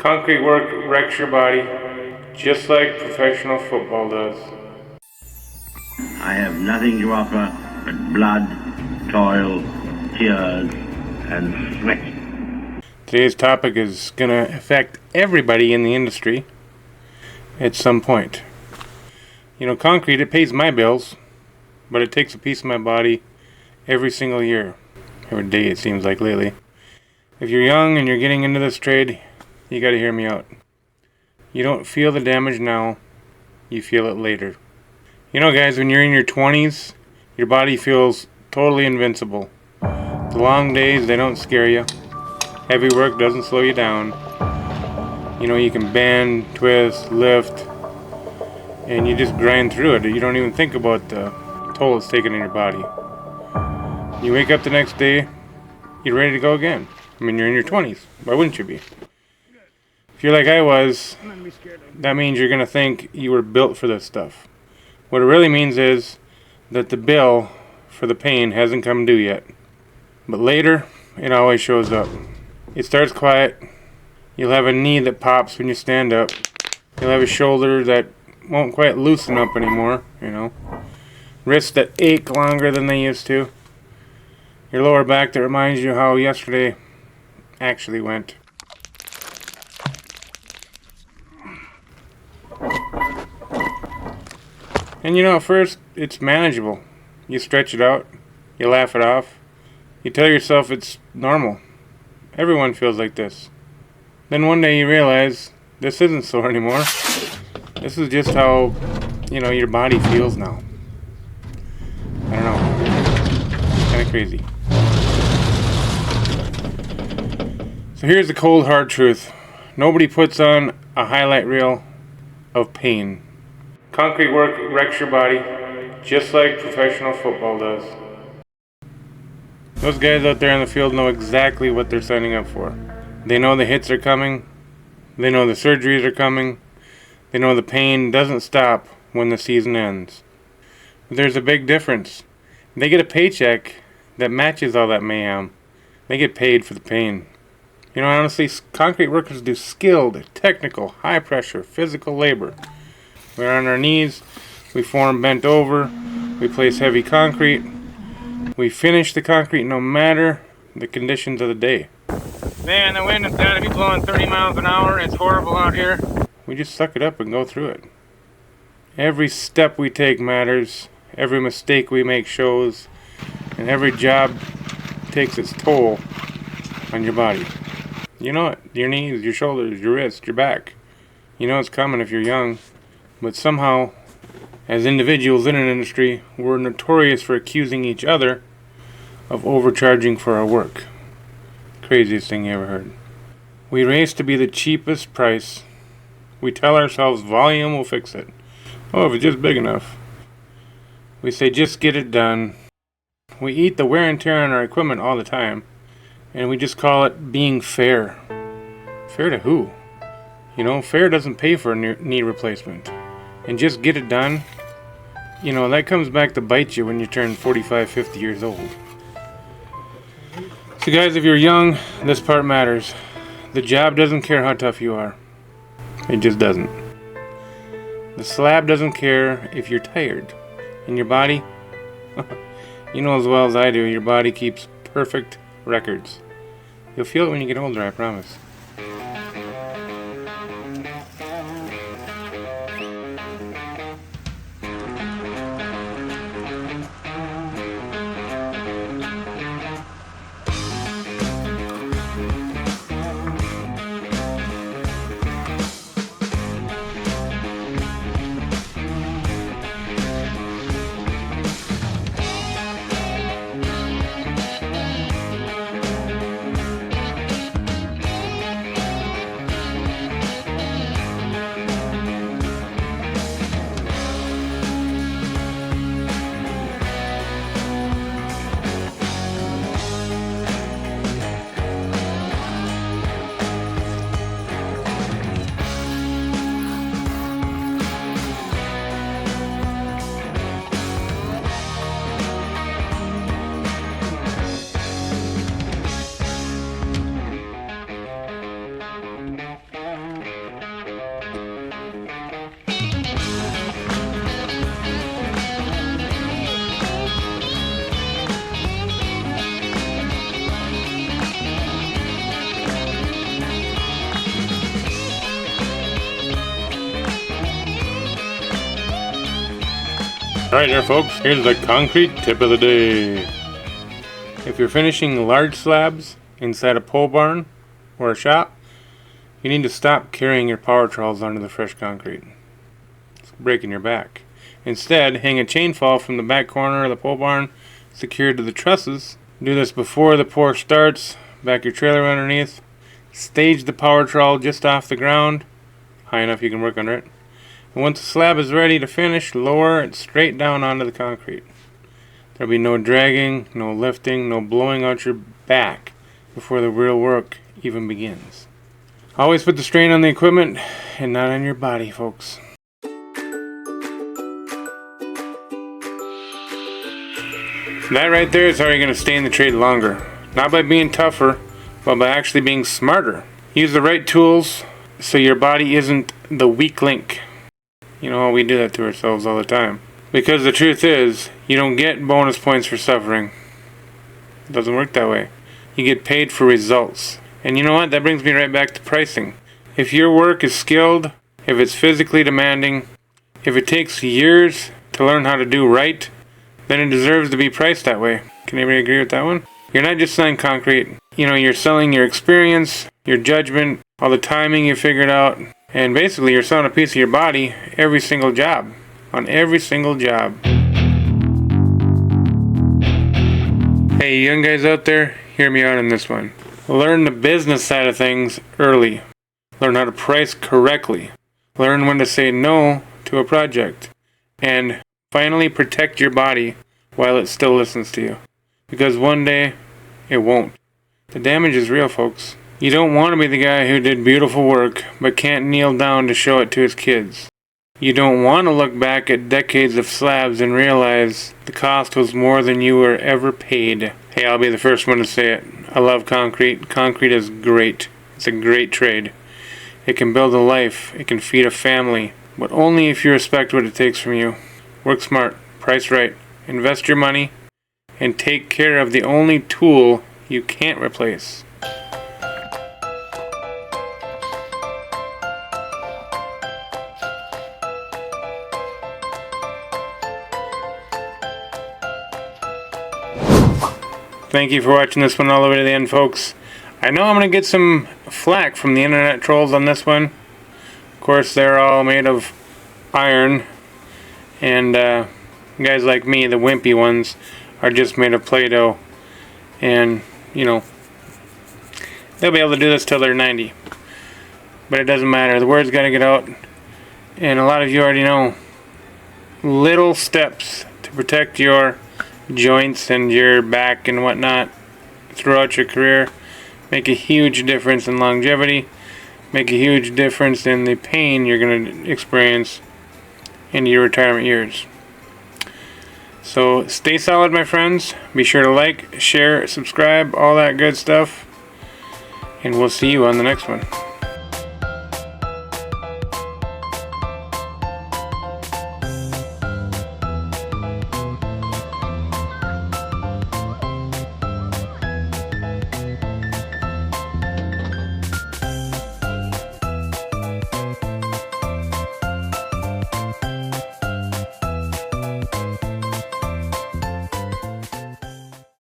Concrete work wrecks your body, just like professional football does. I have nothing to offer but blood, toil, tears, and sweat. Today's topic is going to affect everybody in the industry at some point. You know, concrete, it pays my bills, but it takes a piece of my body every single year. Every day, it seems like lately. If you're young and you're getting into this trade, you got to hear me out. You don't feel the damage now, you feel it later. You know, guys, when you're in your 20s, your body feels totally invincible. The long days, they don't scare you. Heavy work doesn't slow you down. You know, you can bend, twist, lift, and you just grind through it. You don't even think about the toll it's taking in your body. You wake up the next day, you're ready to go again. I mean, you're in your 20s. Why wouldn't you be? If you're like I was, that means you're going to think you were built for this stuff. What it really means is that the bill for the pain hasn't come due yet. But later, it always shows up. It starts quiet. You'll have a knee that pops when you stand up. You'll have a shoulder that won't quite loosen up anymore, you know. Wrists that ache longer than they used to. Your lower back that reminds you how yesterday actually went. And you know, at first, it's manageable. You stretch it out. You laugh it off. You tell yourself it's normal. Everyone feels like this. Then one day you realize this isn't so anymore. This is just how, you know, your body feels now. I don't know. Kind of crazy. So here's the cold hard truth. Nobody puts on a highlight reel of pain. Concrete work wrecks your body, just like professional football does. Those guys out there in the field know exactly what they're signing up for. They know the hits are coming. They know the surgeries are coming. They know the pain doesn't stop when the season ends. But there's a big difference. They get a paycheck that matches all that mayhem. They get paid for the pain. You know, honestly, concrete workers do skilled, technical, high-pressure, physical labor. We're on our knees, we form bent over, we place heavy concrete, we finish the concrete no matter the conditions of the day. Man, the wind has got to be blowing 30 miles an hour, it's horrible out here. We just suck it up and go through it. Every step we take matters, every mistake we make shows, and every job takes its toll on your body. You know it, your knees, your shoulders, your wrists, your back. You know it's coming if you're young. But somehow, as individuals in an industry, we're notorious for accusing each other of overcharging for our work. Craziest thing you ever heard. We race to be the cheapest price. We tell ourselves volume will fix it. Oh, if it's just big enough. We say just get it done. We eat the wear and tear on our equipment all the time. And we just call it being fair. Fair to who? You know, fair doesn't pay for a knee replacement. And just get it done, you know, that comes back to bite you when you turn 45, 50 years old. So guys, if you're young, this part matters. The job doesn't care how tough you are. It just doesn't. The slab doesn't care if you're tired. And your body, you know as well as I do, your body keeps perfect records. You'll feel it when you get older, I promise. Alright there folks, here's the concrete tip of the day. If you're finishing large slabs inside a pole barn or a shop, you need to stop carrying your power trowels onto the fresh concrete. It's breaking your back. Instead, hang a chain fall from the back corner of the pole barn secured to the trusses. Do this before the pour starts. Back your trailer underneath. Stage the power trowel just off the ground, high enough you can work under it. And once the slab is ready to finish, lower it straight down onto the concrete. There'll be no dragging, no lifting, no blowing out your back before the real work even begins. Always put the strain on the equipment and not on your body, folks. That right there is how you're going to stay in the trade longer. Not by being tougher, but by actually being smarter. Use the right tools so your body isn't the weak link. You know, we do that to ourselves all the time. Because the truth is, you don't get bonus points for suffering. It doesn't work that way. You get paid for results. And you know what? That brings me right back to pricing. If your work is skilled, if it's physically demanding, if it takes years to learn how to do right, then it deserves to be priced that way. Can anybody agree with that one? You're not just selling concrete. You know, you're selling your experience, your judgment, all the timing you figured out. And basically, you're selling a piece of your body every single job. On every single job. Hey, young guys out there, hear me out on this one. Learn the business side of things early. Learn how to price correctly. Learn when to say no to a project. And finally, protect your body while it still listens to you. Because one day, it won't. The damage is real, folks. You don't want to be the guy who did beautiful work, but can't kneel down to show it to his kids. You don't want to look back at decades of slabs and realize the cost was more than you were ever paid. Hey, I'll be the first one to say it. I love concrete. Concrete is great. It's a great trade. It can build a life. It can feed a family. But only if you respect what it takes from you. Work smart. Price right. Invest your money. And take care of the only tool you can't replace. Thank you for watching this one all the way to the end, folks. I know I'm going to get some flack from the internet trolls on this one. Of course, they're all made of iron. And guys like me, the wimpy ones, are just made of Play-Doh. And, you know, they'll be able to do this till they're 90. But it doesn't matter. The word's got to get out. And a lot of you already know. Little steps to protect your joints and your back and whatnot throughout your career make a huge difference in longevity, make a huge difference in the pain you're going to experience in your retirement years. So stay solid, my friends. Be sure to like, share, subscribe, all that good stuff, and we'll see you on the next one.